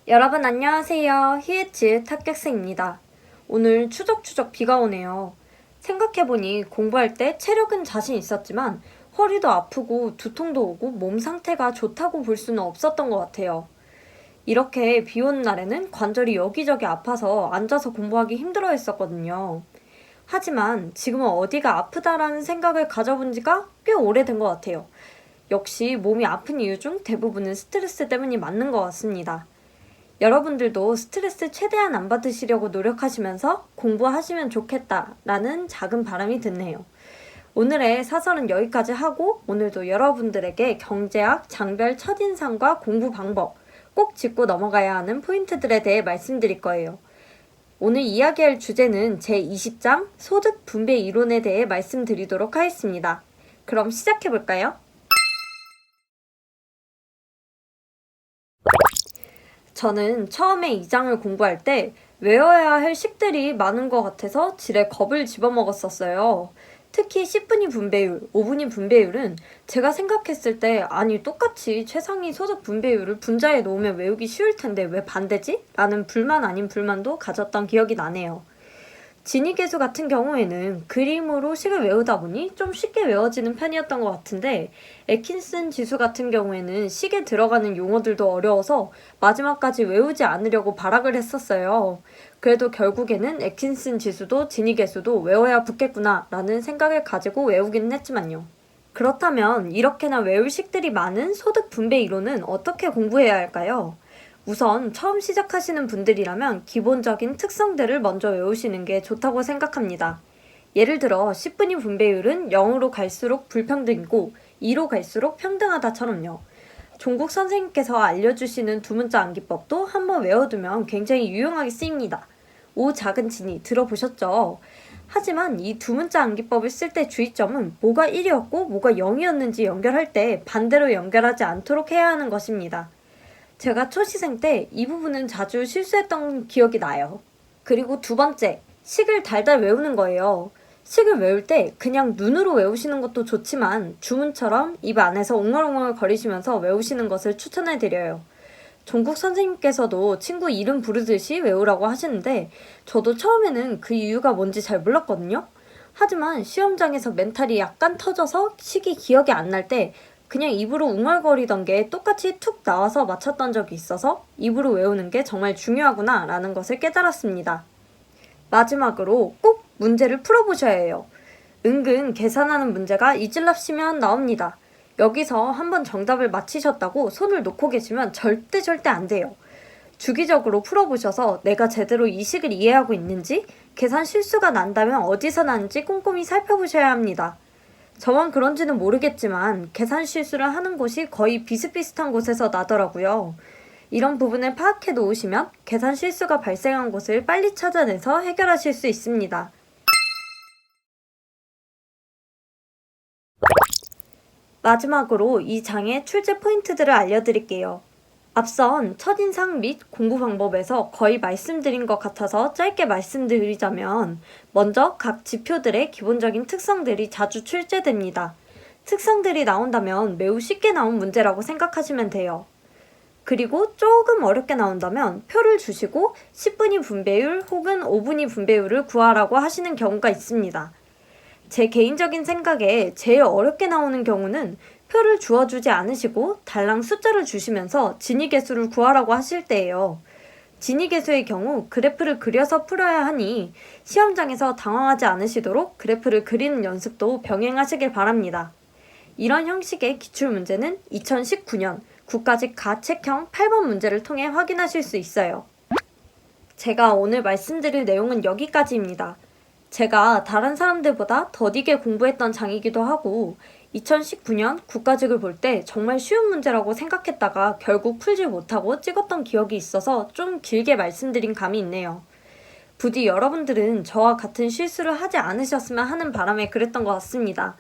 여러분 안녕하세요. 히읗 합격생입니다. 오늘 추적추적 비가 오네요. 생각해보니 공부할 때 체력은 자신 있었지만 허리도 아프고 두통도 오고 몸 상태가 좋다고 볼 수는 없었던 것 같아요. 이렇게 비 오는 날에는 관절이 여기저기 아파서 앉아서 공부하기 힘들어 했었거든요. 하지만 지금은 어디가 아프다라는 생각을 가져본 지가 꽤 오래된 것 같아요. 역시 몸이 아픈 이유 중 대부분은 스트레스 때문이 맞는 것 같습니다. 여러분들도 스트레스 최대한 안 받으시려고 노력하시면서 공부하시면 좋겠다라는 작은 바람이 드네요. 오늘의 사설은 여기까지 하고 오늘도 여러분들에게 경제학, 장별 첫인상과 공부 방법, 꼭 짚고 넘어가야 하는 포인트들에 대해 말씀드릴 거예요. 오늘 이야기할 주제는 제20장 소득 분배 이론에 대해 말씀드리도록 하겠습니다. 그럼 시작해볼까요? 저는 처음에 이 장을 공부할 때 외워야 할 식들이 많은 것 같아서 지레 겁을 집어먹었었어요. 특히 10분위 분배율, 5분위 분배율은 제가 생각했을 때 아니 똑같이 최상위 소득 분배율을 분자에 놓으면 외우기 쉬울 텐데 왜 반대지? 라는 불만 아닌 불만도 가졌던 기억이 나네요. 진위계수 같은 경우에는 그림으로 식을 외우다 보니 좀 쉽게 외워지는 편이었던 것 같은데 애킨슨 지수 같은 경우에는 식에 들어가는 용어들도 어려워서 마지막까지 외우지 않으려고 발악을 했었어요. 그래도 결국에는 애킨슨 지수도 진위계수도 외워야 붙겠구나 라는 생각을 가지고 외우기는 했지만요. 그렇다면 이렇게나 외울 식들이 많은 소득 분배 이론은 어떻게 공부해야 할까요? 우선 처음 시작하시는 분들이라면 기본적인 특성들을 먼저 외우시는 게 좋다고 생각합니다. 예를 들어 10분위 분배율은 0으로 갈수록 불평등이고 2로 갈수록 평등하다처럼요. 종국 선생님께서 알려주시는 두 문자 암기법도 한번 외워두면 굉장히 유용하게 쓰입니다. 오 작은 진이 들어보셨죠? 하지만 이 두 문자 암기법을 쓸 때 주의점은 뭐가 1이었고 뭐가 0이었는지 연결할 때 반대로 연결하지 않도록 해야 하는 것입니다. 제가 초시생 때 이 부분은 자주 실수했던 기억이 나요. 그리고 두 번째, 식을 달달 외우는 거예요. 식을 외울 때 그냥 눈으로 외우시는 것도 좋지만 주문처럼 입 안에서 옹알옹알 거리시면서 외우시는 것을 추천해드려요. 종국 선생님께서도 친구 이름 부르듯이 외우라고 하시는데 저도 처음에는 그 이유가 뭔지 잘 몰랐거든요. 하지만 시험장에서 멘탈이 약간 터져서 식이 기억이 안 날 때 그냥 입으로 웅얼거리던 게 똑같이 툭 나와서 맞췄던 적이 있어서 입으로 외우는 게 정말 중요하구나 라는 것을 깨달았습니다. 마지막으로 꼭 문제를 풀어보셔야 해요. 은근 계산하는 문제가 이질랍시면 나옵니다. 여기서 한번 정답을 맞히셨다고 손을 놓고 계시면 절대 안 돼요. 주기적으로 풀어보셔서 내가 제대로 이 식을 이해하고 있는지, 계산 실수가 난다면 어디서 나는지 꼼꼼히 살펴보셔야 합니다. 저만 그런지는 모르겠지만 계산 실수를 하는 곳이 거의 비슷비슷한 곳에서 나더라고요. 이런 부분을 파악해 놓으시면 계산 실수가 발생한 곳을 빨리 찾아내서 해결하실 수 있습니다. 마지막으로 이 장의 출제 포인트들을 알려드릴게요. 앞선 첫인상 및 공부 방법에서 거의 말씀드린 것 같아서 짧게 말씀드리자면 먼저 각 지표들의 기본적인 특성들이 자주 출제됩니다. 특성들이 나온다면 매우 쉽게 나온 문제라고 생각하시면 돼요. 그리고 조금 어렵게 나온다면 표를 주시고 10분위 분배율 혹은 5분위 분배율을 구하라고 하시는 경우가 있습니다. 제 개인적인 생각에 제일 어렵게 나오는 경우는 표를 주어주지 않으시고 달랑 숫자를 주시면서 진위계수를 구하라고 하실 때예요. 진위계수의 경우 그래프를 그려서 풀어야 하니 시험장에서 당황하지 않으시도록 그래프를 그리는 연습도 병행하시길 바랍니다. 이런 형식의 기출문제는 2019년 국가직 가책형 8번 문제를 통해 확인하실 수 있어요. 제가 오늘 말씀드릴 내용은 여기까지입니다. 제가 다른 사람들보다 더디게 공부했던 장이기도 하고 2019년 국가직을 볼 때 정말 쉬운 문제라고 생각했다가 결국 풀지 못하고 찍었던 기억이 있어서 좀 길게 말씀드린 감이 있네요. 부디 여러분들은 저와 같은 실수를 하지 않으셨으면 하는 바람에 그랬던 것 같습니다.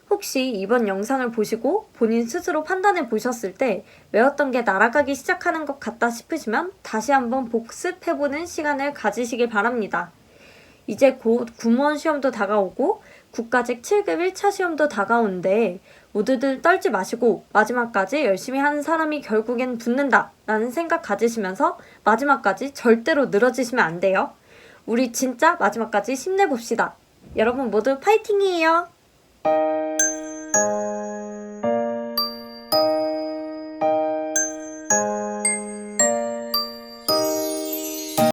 혹시 이번 영상을 보시고 본인 스스로 판단해 보셨을 때 외웠던 게 날아가기 시작하는 것 같다 싶으시면 다시 한번 복습해보는 시간을 가지시길 바랍니다. 이제 곧 구무원 시험도 다가오고 국가직 7급 1차 시험도 다가오는데 모두들 떨지 마시고 마지막까지 열심히 하는 사람이 결국엔 붙는다 라는 생각 가지시면서 마지막까지 절대로 늘어지시면 안 돼요. 우리 진짜 마지막까지 힘내봅시다. 여러분 모두 파이팅이에요.